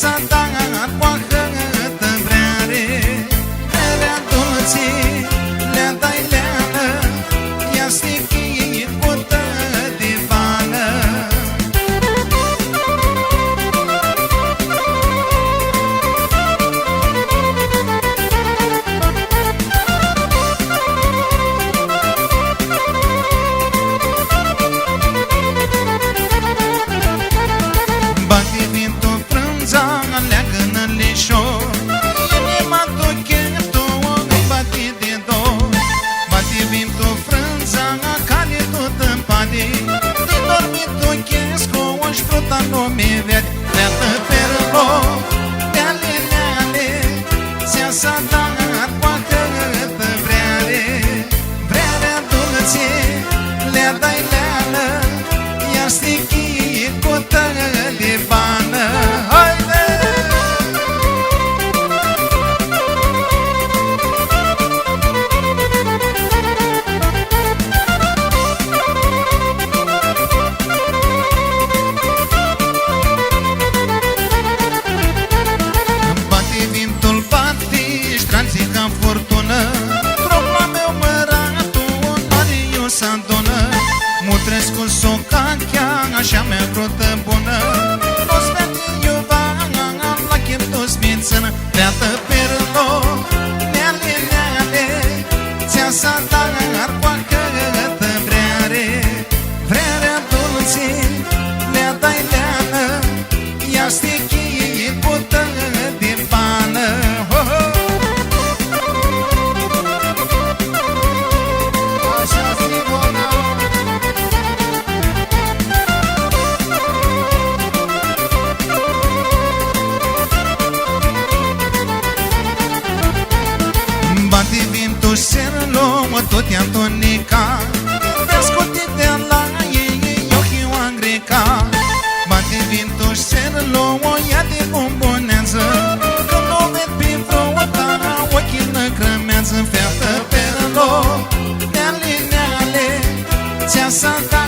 s-a dat cu ahătă vreare, Vrea dulce, le-a dai leană, Ia stichii pută de bană. Bate vintul frânza, leagă-nă leșor, Inima tochetul îi bate de dor. Bate vintul frânza, care tot în pade, De dormit tochesc cu o-și fruta lume vede. Leată perlo, leale, leale, Ți-a s-a dat cu ahătă vreare, Vrearea dulce, le-a dai leană, Iar stichii cu tăgă de bană. Haide! Bate vintul, bate, ștranții ca furtună, Tropla meu măratul, n-are eu s-adună, Mutresc cu socachea, așa mea frută bună, Nu-ți vede iuba, la chip tu-ți mințână. Leată perlo, leale, leale, Ți-a s-a dat cu ahătă vreare, Vrearea dulce, le-a dai leană, Ia stichii pută de bană. Ho, ho! Așa, Simona! Bate vintul serlo, tot i-am tonicat, Te-ascutit de la ei, ochii o angreca. Bate vintul serlo, ia de bombonează, Când o ved pe vroa ta, ochii năcrămează. Feată perlo, neale, neale, Ți-a s-a dat